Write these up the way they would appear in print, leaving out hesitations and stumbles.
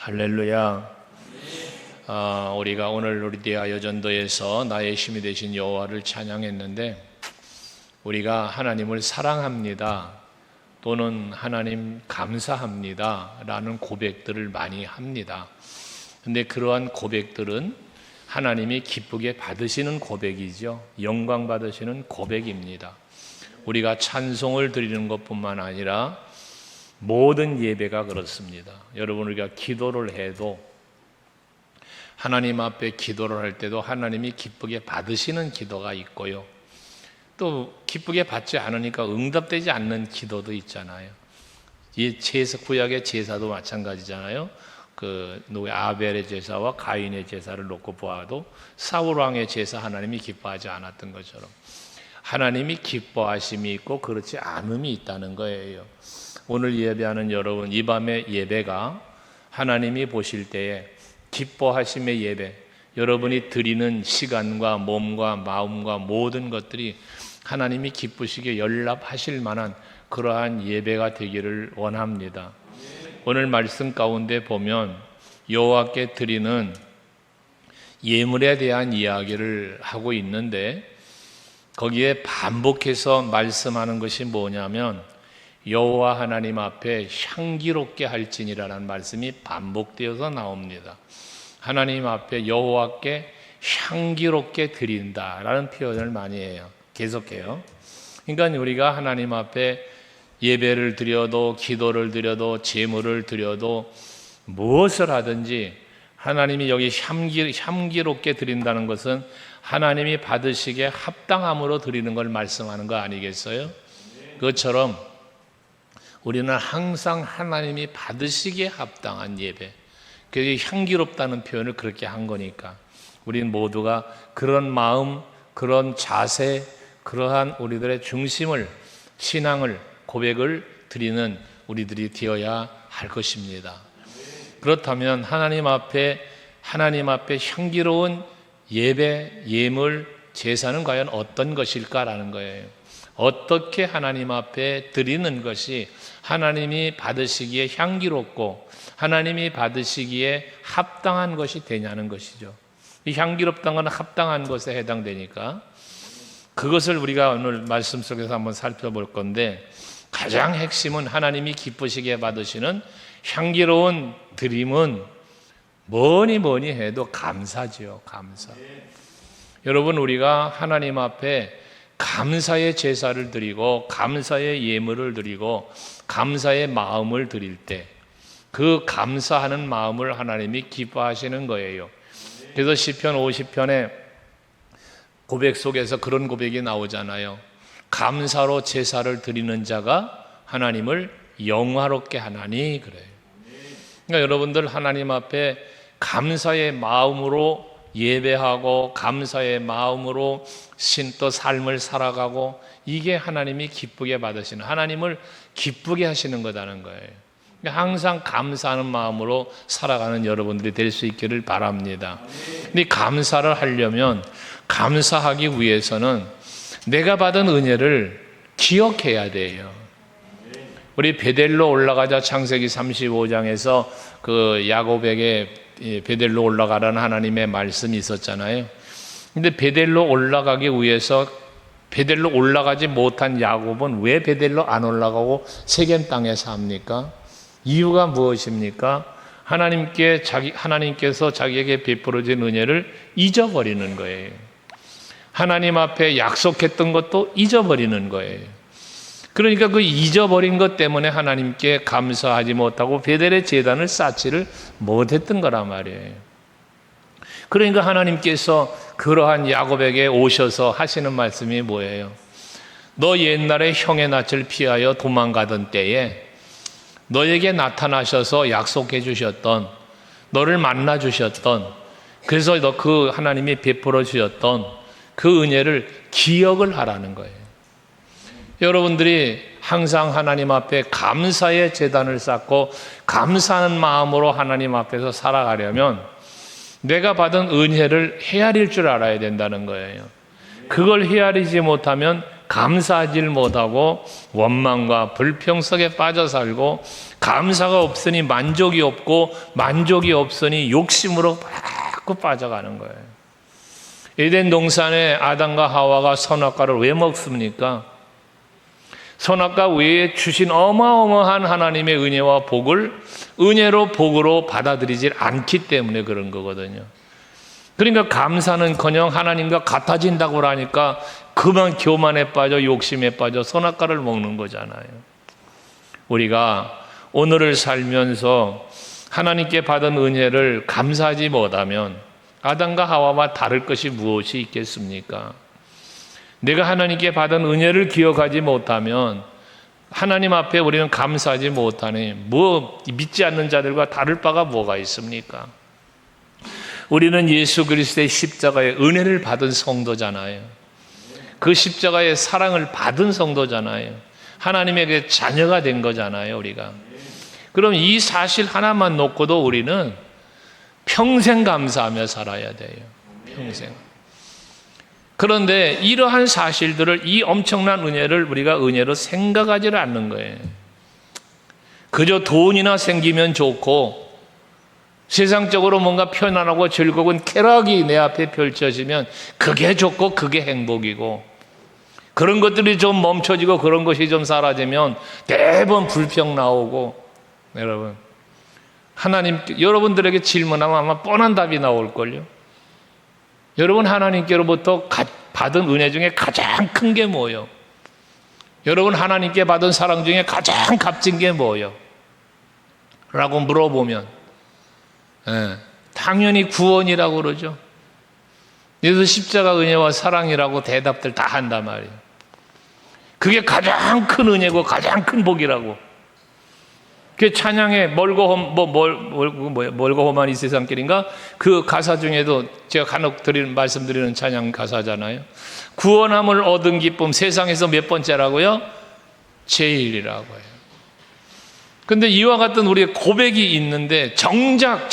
할렐루야. 우리가 오늘 로리디아 여전도에서 나의 힘이 되신 여호와를 찬양했는데, 우리가 하나님을 사랑합니다 또는 하나님 감사합니다 라는 고백들을 많이 합니다. 근데 그러한 고백들은 하나님이 기쁘게 받으시는 고백이죠. 영광 받으시는 고백입니다. 우리가 찬송을 드리는 것뿐만 아니라 모든 예배가 그렇습니다. 여러분, 우리가 기도를 해도, 하나님 앞에 기도를 할 때도 하나님이 기쁘게 받으시는 기도가 있고요, 또 기쁘게 받지 않으니까 응답되지 않는 기도도 있잖아요. 이 제사, 구약의 제사도 마찬가지잖아요. 아벨의 제사와 가인의 제사를 놓고 보아도 사울 왕의 제사 하나님이 기뻐하지 않았던 것처럼 하나님이 기뻐하심이 있고 그렇지 않음이 있다는 거예요. 오늘 예배하는 여러분, 이 밤의 예배가 하나님이 보실 때에 기뻐하심의 예배, 여러분이 드리는 시간과 몸과 마음과 모든 것들이 하나님이 기쁘시게 연락하실 만한 그러한 예배가 되기를 원합니다. 오늘 말씀 가운데 보면 여호와께 드리는 예물에 대한 이야기를 하고 있는데, 거기에 반복해서 말씀하는 것이 뭐냐면 여호와 하나님 앞에 향기롭게 할지니라는 말씀이 반복되어서 나옵니다. 하나님 앞에 여호와께 향기롭게 드린다라는 표현을 많이 해요. 계속해요. 그러니까 우리가 하나님 앞에 예배를 드려도, 기도를 드려도, 제물을 드려도, 무엇을 하든지 하나님이 여기 향기롭게 드린다는 것은 하나님이 받으시기에 합당함으로 드리는 걸 말씀하는 거 아니겠어요? 그것처럼 우리는 항상 하나님이 받으시기에 합당한 예배, 그게 향기롭다는 표현을 그렇게 한 거니까 우리는 모두가 그런 마음, 그런 자세, 그러한 우리들의 중심을, 신앙을, 고백을 드리는 우리들이 되어야 할 것입니다. 그렇다면 하나님 앞에 향기로운 예배, 예물, 제사는 과연 어떤 것일까라는 거예요. 어떻게 하나님 앞에 드리는 것이 하나님이 받으시기에 향기롭고 하나님이 받으시기에 합당한 것이 되냐는 것이죠. 이 향기롭다는 건 합당한 것에 해당되니까 그것을 우리가 오늘 말씀 속에서 한번 살펴볼 건데, 가장 핵심은 하나님이 기쁘시게 받으시는 향기로운 드림은 뭐니 해도 감사지요. 감사. 여러분, 우리가 하나님 앞에 감사의 제사를 드리고 감사의 예물을 드리고 감사의 마음을 드릴 때 그 감사하는 마음을 하나님이 기뻐하시는 거예요. 그래서 시편 50편에 고백 속에서 그런 고백이 나오잖아요. 감사로 제사를 드리는 자가 하나님을 영화롭게 하나니, 그래요. 그러니까 여러분들 하나님 앞에 감사의 마음으로 예배하고 감사의 마음으로 또 삶을 살아가고, 이게 하나님이 기쁘게 받으시는, 하나님을 기쁘게 하시는 거다는 거예요. 항상 감사하는 마음으로 살아가는 여러분들이 될 수 있기를 바랍니다. 근데 감사를 하려면, 감사하기 위해서는 내가 받은 은혜를 기억해야 돼요. 우리 베델로 올라가자 창세기 35장에서 그 야곱에게 베델로 올라가라는 하나님의 말씀이 있었잖아요. 근데 베델로 올라가기 위해서 베델로 올라가지 못한 야곱은 왜 베델로 안 올라가고 세겜 땅에 삽니까? 이유가 무엇입니까? 하나님께서 자기에게 베풀어진 은혜를 잊어버리는 거예요. 하나님 앞에 약속했던 것도 잊어버리는 거예요. 그러니까 그 잊어버린 것 때문에 하나님께 감사하지 못하고 베델의 제단을 쌓지를 못했던 거란 말이에요. 그러니까 하나님께서 그러한 야곱에게 오셔서 하시는 말씀이 뭐예요? 너 옛날에 형의 낯을 피하여 도망가던 때에 너에게 나타나셔서 약속해 주셨던, 너를 만나 주셨던, 그래서 너 그 하나님이 베풀어 주셨던 그 은혜를 기억을 하라는 거예요. 여러분들이 항상 하나님 앞에 감사의 제단을 쌓고 감사하는 마음으로 하나님 앞에서 살아가려면 내가 받은 은혜를 헤아릴 줄 알아야 된다는 거예요. 그걸 헤아리지 못하면 감사하지를 못하고 원망과 불평 속에 빠져 살고, 감사가 없으니 만족이 없고, 만족이 없으니 욕심으로 자꾸 빠져가는 거예요. 에덴 동산에 아담과 하와가 선악과를 왜 먹습니까? 선악과 외에 주신 어마어마한 하나님의 은혜와 복을 은혜로 복으로 받아들이질 않기 때문에 그런 거거든요. 그러니까 감사는커녕 하나님과 같아진다고 하니까 그만 교만에 빠져 욕심에 빠져 선악과를 먹는 거잖아요. 우리가 오늘을 살면서 하나님께 받은 은혜를 감사하지 못하면 아담과 하와와 다를 것이 무엇이 있겠습니까? 내가 하나님께 받은 은혜를 기억하지 못하면 하나님 앞에 우리는 감사하지 못하니 믿지 않는 자들과 다를 바가 뭐가 있습니까? 우리는 예수 그리스도의 십자가의 은혜를 받은 성도잖아요. 그 십자가의 사랑을 받은 성도잖아요. 하나님에게 자녀가 된 거잖아요, 우리가. 그럼 이 사실 하나만 놓고도 우리는 평생 감사하며 살아야 돼요. 평생. 그런데 이러한 사실들을, 이 엄청난 은혜를 우리가 은혜로 생각하지를 않는 거예요. 그저 돈이나 생기면 좋고, 세상적으로 뭔가 편안하고 즐거운 쾌락이 내 앞에 펼쳐지면 그게 좋고 그게 행복이고, 그런 것들이 좀 멈춰지고 그런 것이 좀 사라지면 대부분 불평 나오고. 여러분, 여러분들에게 질문하면 아마 뻔한 답이 나올걸요. 여러분, 하나님께로부터 받은 은혜 중에 가장 큰 게 뭐예요? 여러분, 하나님께 받은 사랑 중에 가장 값진 게 뭐예요? 라고 물어보면 당연히 구원이라고 그러죠. 그래서 십자가 은혜와 사랑이라고 대답들 다 한단 말이에요. 그게 가장 큰 은혜고 가장 큰 복이라고. 그 찬양의 멀고 험한 이 세상길인가? 그 가사 중에도 제가 간혹 말씀드리는 찬양 가사잖아요. 구원함을 얻은 기쁨 세상에서 몇 번째라고요? 제일이라고 해요. 근데 이와 같은 우리의 고백이 있는데 정작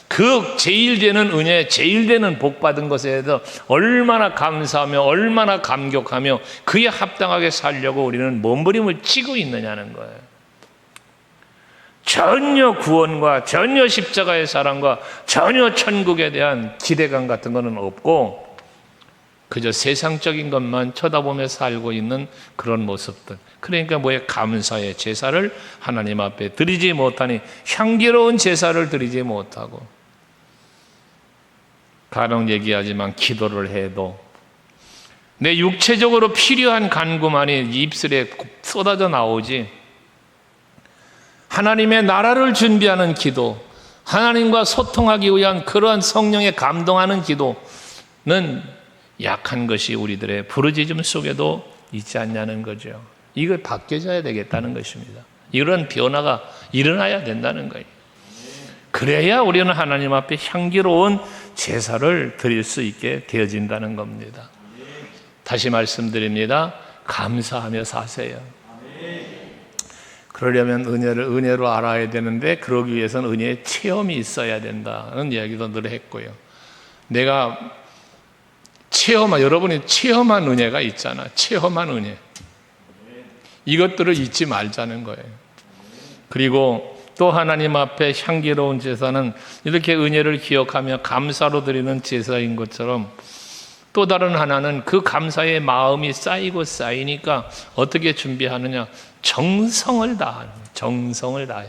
그 제일 되는 은혜, 제일 되는 복 받은 것에 대해서 얼마나 감사하며 얼마나 감격하며 그에 합당하게 살려고 우리는 몸부림을 치고 있느냐는 거예요. 전혀 구원과 전혀 십자가의 사랑과 전혀 천국에 대한 기대감 같은 거는 없고, 그저 세상적인 것만 쳐다보며 살고 있는 그런 모습들. 그러니까 뭐에 감사의 제사를 하나님 앞에 드리지 못하니, 향기로운 제사를 드리지 못하고, 간혹 얘기하지만 기도를 해도 내 육체적으로 필요한 간구만이 입술에 쏟아져 나오지, 하나님의 나라를 준비하는 기도, 하나님과 소통하기 위한 그러한 성령의 감동하는 기도는 약한 것이 우리들의 부르짖음 속에도 있지 않냐는 거죠. 이걸 바뀌어져야 되겠다는 것입니다. 이런 변화가 일어나야 된다는 거예요. 그래야 우리는 하나님 앞에 향기로운 제사를 드릴 수 있게 되어진다는 겁니다. 다시 말씀드립니다. 감사하며 사세요. 그러려면 은혜로 알아야 되는데, 그러기 위해서는 은혜의 체험이 있어야 된다는 이야기도 늘 했고요. 내가 여러분이 체험한 은혜가 있잖아. 체험한 은혜. 이것들을 잊지 말자는 거예요. 그리고 또 하나님 앞에 향기로운 제사는 이렇게 은혜를 기억하며 감사로 드리는 제사인 것처럼, 또 다른 하나는 그 감사의 마음이 쌓이고 쌓이니까 어떻게 준비하느냐? 정성을 다해.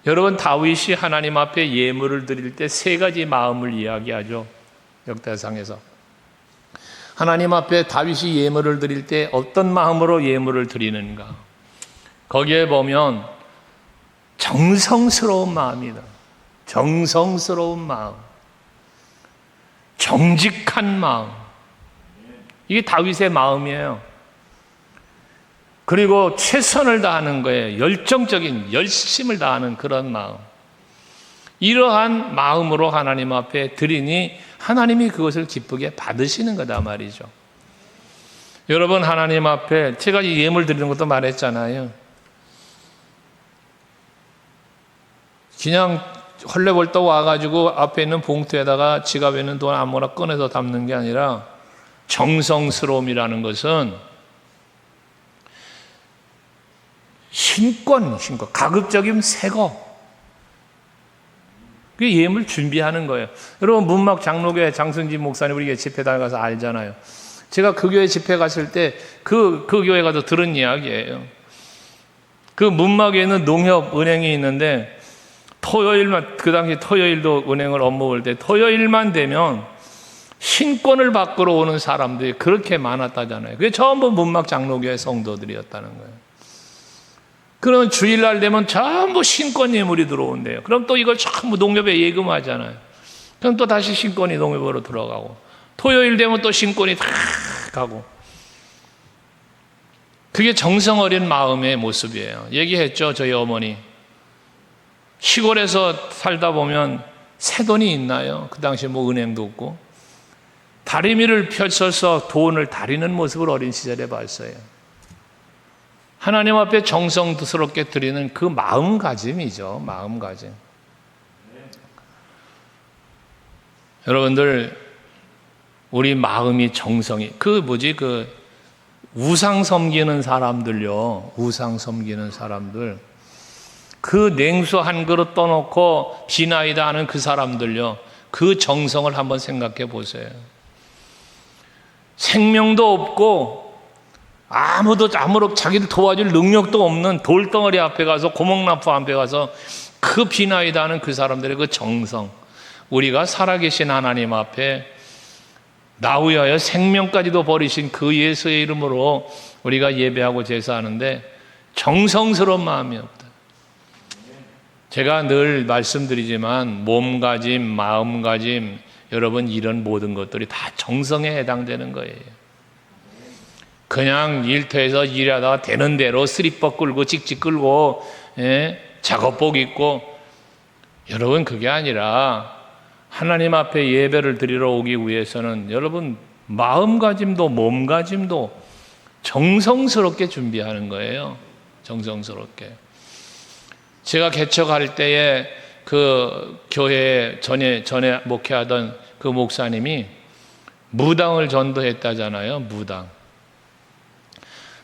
여러분, 다윗이 하나님 앞에 예물을 드릴 때 세 가지 마음을 이야기하죠. 역대상에서 하나님 앞에 다윗이 예물을 드릴 때 어떤 마음으로 예물을 드리는가? 거기에 보면 정성스러운 마음이다. 정성스러운 마음, 정직한 마음, 이게 다윗의 마음이에요. 그리고 최선을 다하는 거예요. 열정적인 열심을 다하는 그런 마음. 이러한 마음으로 하나님 앞에 드리니 하나님이 그것을 기쁘게 받으시는 거다 말이죠. 여러분, 하나님 앞에 제가 이 예물 드리는 것도 말했잖아요. 그냥 헐레벌떡 와가지고 앞에 있는 봉투에다가 지갑에 있는 돈 아무거나 꺼내서 담는 게 아니라 정성스러움이라는 것은 신권, 가급적이면 새거. 그 예물 준비하는 거예요. 여러분, 문막 장로교회 장승진 목사님 우리 집회 다녀가서 알잖아요. 제가 그 교회 집회 갔을 때 그 교회 가서 들은 이야기예요. 그 문막에 있는 농협은행이 있는데 토요일만, 그 당시 토요일도 은행을 업무 볼 때 토요일만 되면 신권을 바꾸러 오는 사람들이 그렇게 많았다잖아요. 그게 전부 문막 장로교회 성도들이었다는 거예요. 그러면 주일날 되면 전부 신권 예물이 들어온대요. 그럼 또 이걸 전부 농협에 예금하잖아요. 그럼 또 다시 신권이 농협으로 들어가고, 토요일 되면 또 신권이 다 가고. 그게 정성 어린 마음의 모습이에요. 얘기했죠, 저희 어머니. 시골에서 살다 보면 새 돈이 있나요? 그 당시에 뭐 은행도 없고. 다리미를 펼쳐서 돈을 다리는 모습을 어린 시절에 봤어요. 하나님 앞에 정성스럽게 드리는 그 마음가짐이죠. 마음가짐. 여러분들, 우리 마음이 정성이, 우상 섬기는 사람들요. 우상 섬기는 사람들. 그 냉수 한 그릇 떠놓고 비나이다 하는 그 사람들요. 그 정성을 한번 생각해 보세요. 생명도 없고 아무런 자기를 도와줄 능력도 없는 돌덩어리 앞에 가서, 고목나무 앞에 가서 그 비나이다 하는 그 사람들의 그 정성. 우리가 살아계신 하나님 앞에 나 위하여 생명까지도 버리신 그 예수의 이름으로 우리가 예배하고 제사하는데 정성스러운 마음이 없다. 제가 늘 말씀드리지만 몸가짐, 마음가짐, 여러분, 이런 모든 것들이 다 정성에 해당되는 거예요. 그냥 일터에서 일하다가 되는 대로 스리퍼 끌고 찍찍 끌고 작업복 입고, 여러분, 그게 아니라 하나님 앞에 예배를 드리러 오기 위해서는 여러분 마음가짐도 몸가짐도 정성스럽게 준비하는 거예요. 정성스럽게. 제가 개척할 때에 그 교회에 전에 목회하던 그 목사님이 무당을 전도했다잖아요.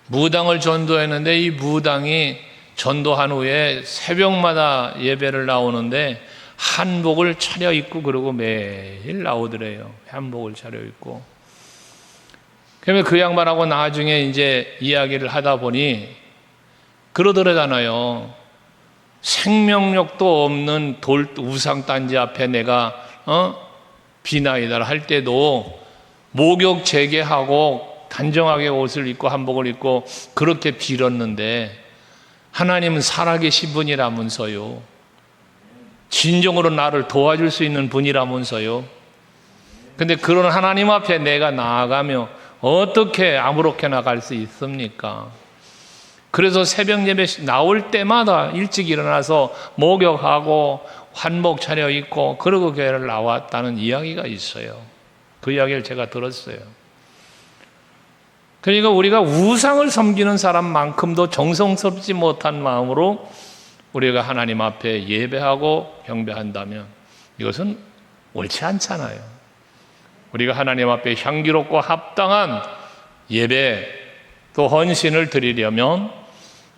무당을 전도했는데 이 무당이 전도한 후에 새벽마다 예배를 나오는데 한복을 차려입고 그러고 매일 나오더래요. 한복을 차려입고. 그러면 그 양반하고 나중에 이제 이야기를 하다 보니 그러더라잖아요. 생명력도 없는 우상단지 앞에 내가 비나이다 할 때도 목욕 재개하고 단정하게 옷을 입고 한복을 입고 그렇게 빌었는데 하나님은 살아계신 분이라면서요. 진정으로 나를 도와줄 수 있는 분이라면서요. 근데 그런 하나님 앞에 내가 나아가며 어떻게 아무렇게나 갈 수 있습니까? 그래서 새벽 예배 나올 때마다 일찍 일어나서 목욕하고 한복 차려입고 그러고 교회를 나왔다는 이야기가 있어요. 그 이야기를 제가 들었어요. 그러니까 우리가 우상을 섬기는 사람만큼도 정성스럽지 못한 마음으로 우리가 하나님 앞에 예배하고 경배한다면 이것은 옳지 않잖아요. 우리가 하나님 앞에 향기롭고 합당한 예배 또 헌신을 드리려면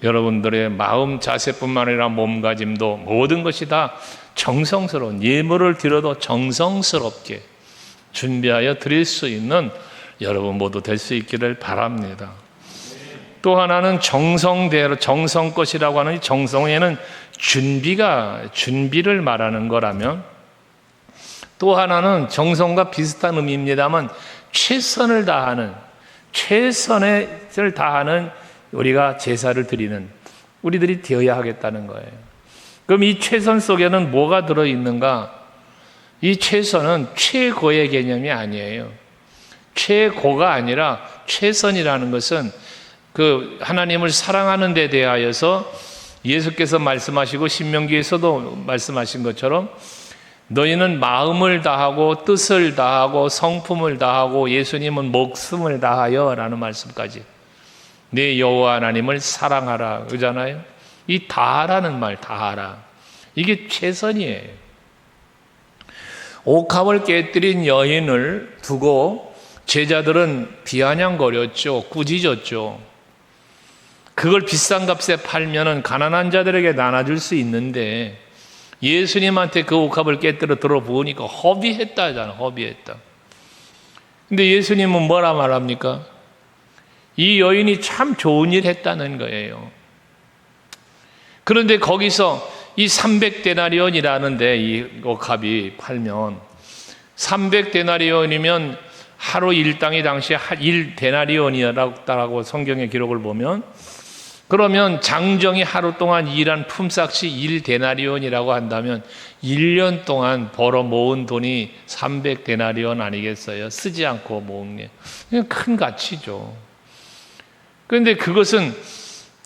여러분들의 마음 자세뿐만 아니라 몸가짐도 모든 것이 다 정성스러운, 예물을 드려도 정성스럽게 준비하여 드릴 수 있는 여러분 모두 될 수 있기를 바랍니다. 또 하나는 정성대로, 정성것이라고 하는 이 정성에는 준비를 말하는 거라면, 또 하나는 정성과 비슷한 의미입니다만 최선을 다하는 우리가 제사를 드리는 우리들이 되어야 하겠다는 거예요. 그럼 이 최선 속에는 뭐가 들어있는가? 이 최선은 최고의 개념이 아니에요. 최고가 아니라 최선이라는 것은 그 하나님을 사랑하는 데 대하여서 예수께서 말씀하시고 신명기에서도 말씀하신 것처럼 너희는 마음을 다하고 뜻을 다하고 성품을 다하고 예수님은 목숨을 다하여 라는 말씀까지 내 여호와 하나님을 사랑하라 그러잖아요. 이 다하라는 말, 다하라, 이게 최선이에요. 옥합을 깨뜨린 여인을 두고 제자들은 비아냥거렸죠. 꾸짖었죠. 그걸 비싼 값에 팔면은 가난한 자들에게 나눠줄 수 있는데 예수님한테 그 옥합을 깨뜨려 들어부으니까 허비했다 하잖아. 허비했다. 근데 예수님은 뭐라 말합니까? 이 여인이 참 좋은 일 했다는 거예요. 그런데 거기서 이 300데나리온이라는데 이 옥합이 팔면 300데나리온이면 하루 일당이 당시에 1데나리온이라고 성경의 기록을 보면, 그러면 장정이 하루 동안 일한 품삯이 1데나리온이라고 한다면 1년 동안 벌어 모은 돈이 300데나리온 아니겠어요? 쓰지 않고 모은 게. 큰 가치죠. 그런데 그것은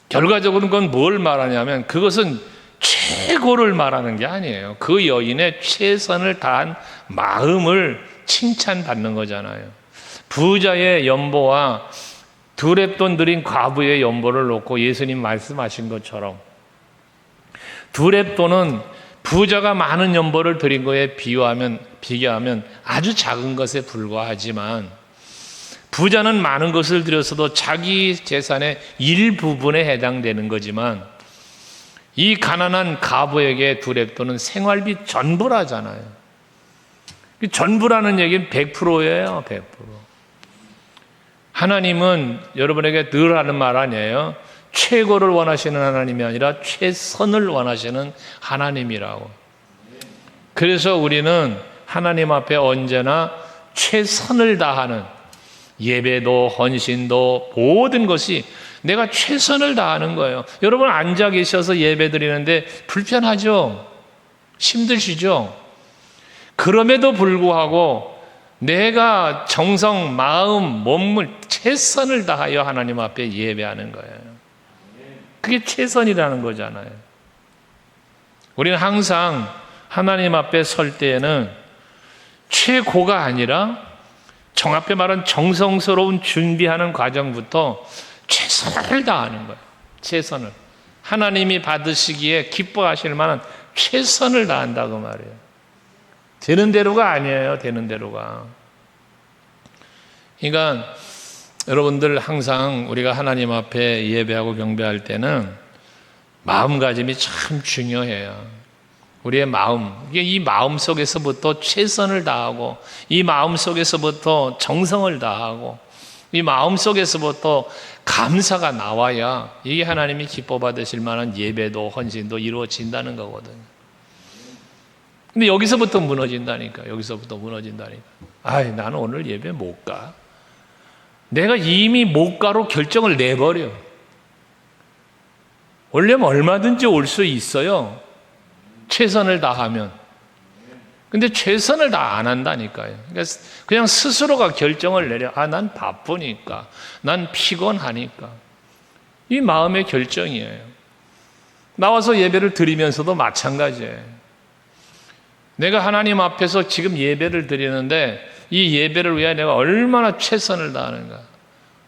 결과적으로는 그건 뭘 말하냐면 그것은 최고를 말하는 게 아니에요. 그 여인의 최선을 다한 마음을 칭찬받는 거잖아요. 부자의 연보와 두렙돈 드린 과부의 연보를 놓고 예수님 말씀하신 것처럼 두렙돈은 부자가 많은 연보를 드린 거에 비교하면 아주 작은 것에 불과하지만 부자는 많은 것을 드렸어도 자기 재산의 일부분에 해당되는 거지만 이 가난한 과부에게 두렙돈은 생활비 전부라잖아요. 전부라는 얘기는 100%예요. 100%. 하나님은 여러분에게 늘 하는 말 아니에요? 최고를 원하시는 하나님이 아니라 최선을 원하시는 하나님이라고. 그래서 우리는 하나님 앞에 언제나 최선을 다하는 예배도 헌신도 모든 것이 내가 최선을 다하는 거예요. 여러분 앉아 계셔서 예배 드리는데 불편하죠? 힘드시죠? 그럼에도 불구하고 내가 정성, 마음, 몸을 최선을 다하여 하나님 앞에 예배하는 거예요. 그게 최선이라는 거잖아요. 우리는 항상 하나님 앞에 설 때에는 최고가 아니라 정확히 말하면 정성스러운 준비하는 과정부터 최선을 다하는 거예요. 최선을. 하나님이 받으시기에 기뻐하실 만한 최선을 다한다고 말해요. 되는 대로가 아니에요. 되는 대로가. 그러니까 여러분들 항상 우리가 하나님 앞에 예배하고 경배할 때는 마음가짐이 참 중요해요. 우리의 마음, 이 마음 속에서부터 최선을 다하고 이 마음 속에서부터 정성을 다하고 이 마음 속에서부터 감사가 나와야 이게 하나님이 기뻐 받으실 만한 예배도 헌신도 이루어진다는 거거든요. 근데 여기서부터 무너진다니까. 여기서부터 무너진다니까. 아이, 나는 오늘 예배 못 가. 내가 이미 못 가로 결정을 내버려. 원래는 얼마든지 올 수 있어요. 최선을 다하면. 근데 최선을 다 안 한다니까요. 그러니까 그냥 스스로가 결정을 내려. 아, 난 바쁘니까. 난 피곤하니까. 이 마음의 결정이에요. 나와서 예배를 드리면서도 마찬가지예요. 내가 하나님 앞에서 지금 예배를 드리는데 이 예배를 위해 내가 얼마나 최선을 다하는가.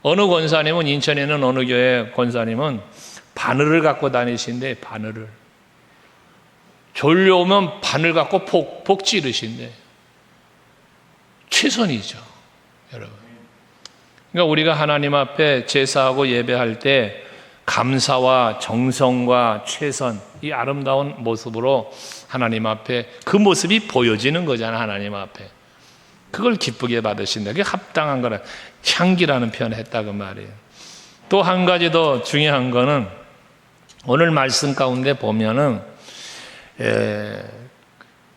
어느 권사님은, 인천에 있는 어느 교회 권사님은 바늘을 갖고 다니신대. 바늘을. 졸려오면 바늘 갖고 복 찌르신대. 최선이죠, 여러분. 그러니까 우리가 하나님 앞에 제사하고 예배할 때 감사와 정성과 최선, 이 아름다운 모습으로 하나님 앞에 그 모습이 보여지는 거잖아. 하나님 앞에 그걸 기쁘게 받으신다. 그게 합당한 거라. 향기라는 표현을 했다고 말이에요. 또 한 가지 더 중요한 거는 오늘 말씀 가운데 보면은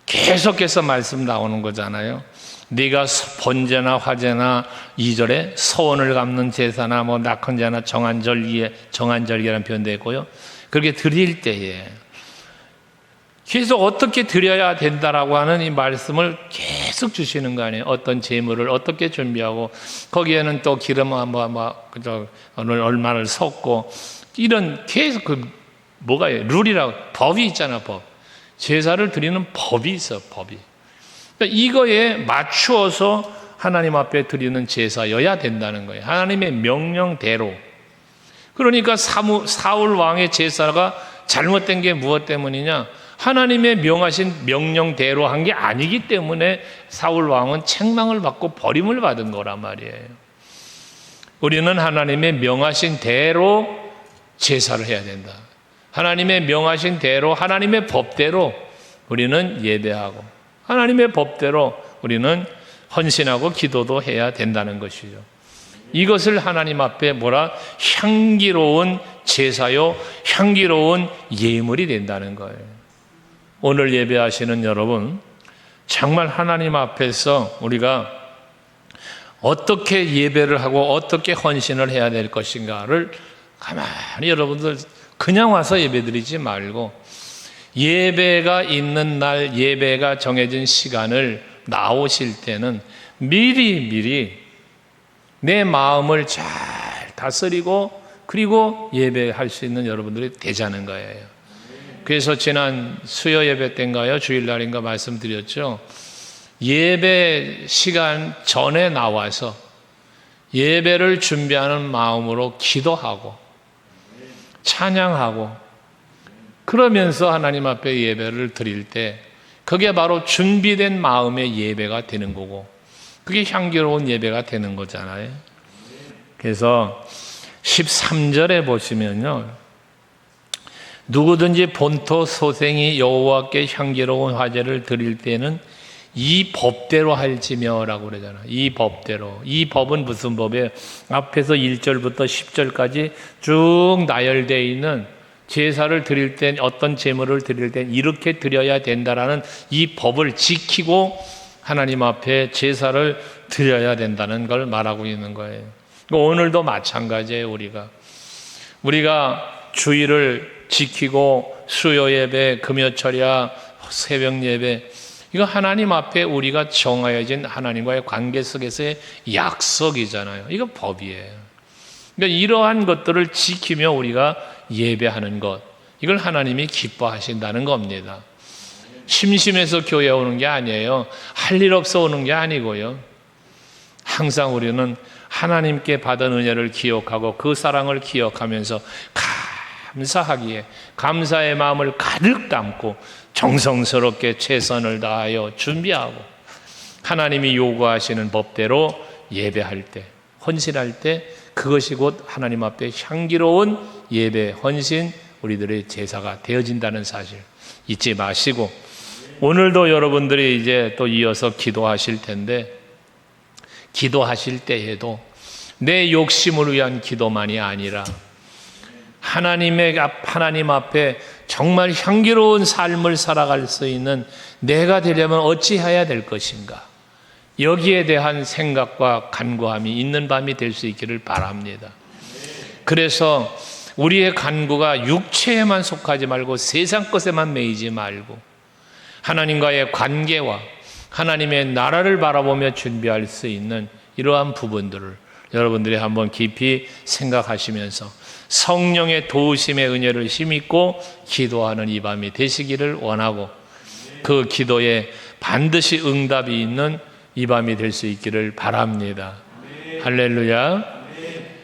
계속해서 말씀 나오는 거잖아요. 네가 번제나 화제나 2절에 서원을 갚는 제사나 뭐 낙헌제나 정한절기라는 표현도 있고요. 그렇게 드릴 때에 계속 어떻게 드려야 된다라고 하는 이 말씀을 계속 주시는 거 아니에요. 어떤 제물을 어떻게 준비하고 거기에는 또 기름 오늘 얼마를 섞고 이런 계속 뭐가 룰이라고 법이 있잖아. 법. 제사를 드리는 법이 있어. 법이. 그러니까 이거에 맞추어서 하나님 앞에 드리는 제사여야 된다는 거예요. 하나님의 명령대로. 그러니까 사울 왕의 제사가 잘못된 게 무엇 때문이냐? 하나님의 명하신 명령대로 한 게 아니기 때문에 사울 왕은 책망을 받고 버림을 받은 거란 말이에요. 우리는 하나님의 명하신 대로 제사를 해야 된다. 하나님의 명하신 대로, 하나님의 법대로 우리는 예배하고 하나님의 법대로 우리는 헌신하고 기도도 해야 된다는 것이죠. 이것을 하나님 앞에 향기로운 제사요, 향기로운 예물이 된다는 거예요. 오늘 예배하시는 여러분, 정말 하나님 앞에서 우리가 어떻게 예배를 하고 어떻게 헌신을 해야 될 것인가를 가만히 여러분들 그냥 와서 예배드리지 말고 예배가 있는 날, 예배가 정해진 시간을 나오실 때는 미리 내 마음을 잘 다스리고 그리고 예배할 수 있는 여러분들이 되자는 거예요. 그래서 지난 수요 예배 때인가요? 주일날인가 말씀드렸죠. 예배 시간 전에 나와서 예배를 준비하는 마음으로 기도하고 찬양하고 그러면서 하나님 앞에 예배를 드릴 때 그게 바로 준비된 마음의 예배가 되는 거고 그게 향기로운 예배가 되는 거잖아요. 그래서 13절에 보시면요, 누구든지 본토 소생이 여호와께 향기로운 화제를 드릴 때는 이 법대로 할지며라고 그러잖아요. 이 법대로. 이 법은 무슨 법이에요? 앞에서 1절부터 10절까지 쭉 나열되어 있는 제사를 드릴 땐, 어떤 제물을 드릴 땐 이렇게 드려야 된다라는 이 법을 지키고 하나님 앞에 제사를 드려야 된다는 걸 말하고 있는 거예요. 오늘도 마찬가지예요. 우리가 주일을 지키고 수요 예배, 금요철야, 새벽 예배, 이거 하나님 앞에 우리가 정하여진 하나님과의 관계 속에서의 약속이잖아요. 이거 법이에요. 그러니까 이러한 것들을 지키며 우리가 예배하는 것, 이걸 하나님이 기뻐하신다는 겁니다. 심심해서 교회에 오는 게 아니에요. 할 일 없어 오는 게 아니고요. 항상 우리는 하나님께 받은 은혜를 기억하고 그 사랑을 기억하면서 감사하기에 감사의 마음을 가득 담고 정성스럽게 최선을 다하여 준비하고 하나님이 요구하시는 법대로 예배할 때, 헌신할 때 그것이 곧 하나님 앞에 향기로운 예배, 헌신, 우리들의 제사가 되어진다는 사실 잊지 마시고, 오늘도 여러분들이 이제 또 이어서 기도하실 텐데, 기도하실 때에도 내 욕심을 위한 기도만이 아니라 하나님 앞에 정말 향기로운 삶을 살아갈 수 있는 내가 되려면 어찌해야 될 것인가, 여기에 대한 생각과 간구함이 있는 밤이 될 수 있기를 바랍니다. 그래서 우리의 간구가 육체에만 속하지 말고 세상 것에만 매이지 말고 하나님과의 관계와 하나님의 나라를 바라보며 준비할 수 있는 이러한 부분들을 여러분들이 한번 깊이 생각하시면서 성령의 도우심의 은혜를 힘입고 기도하는 이 밤이 되시기를 원하고, 그 기도에 반드시 응답이 있는 이 밤이 될 수 있기를 바랍니다. 할렐루야.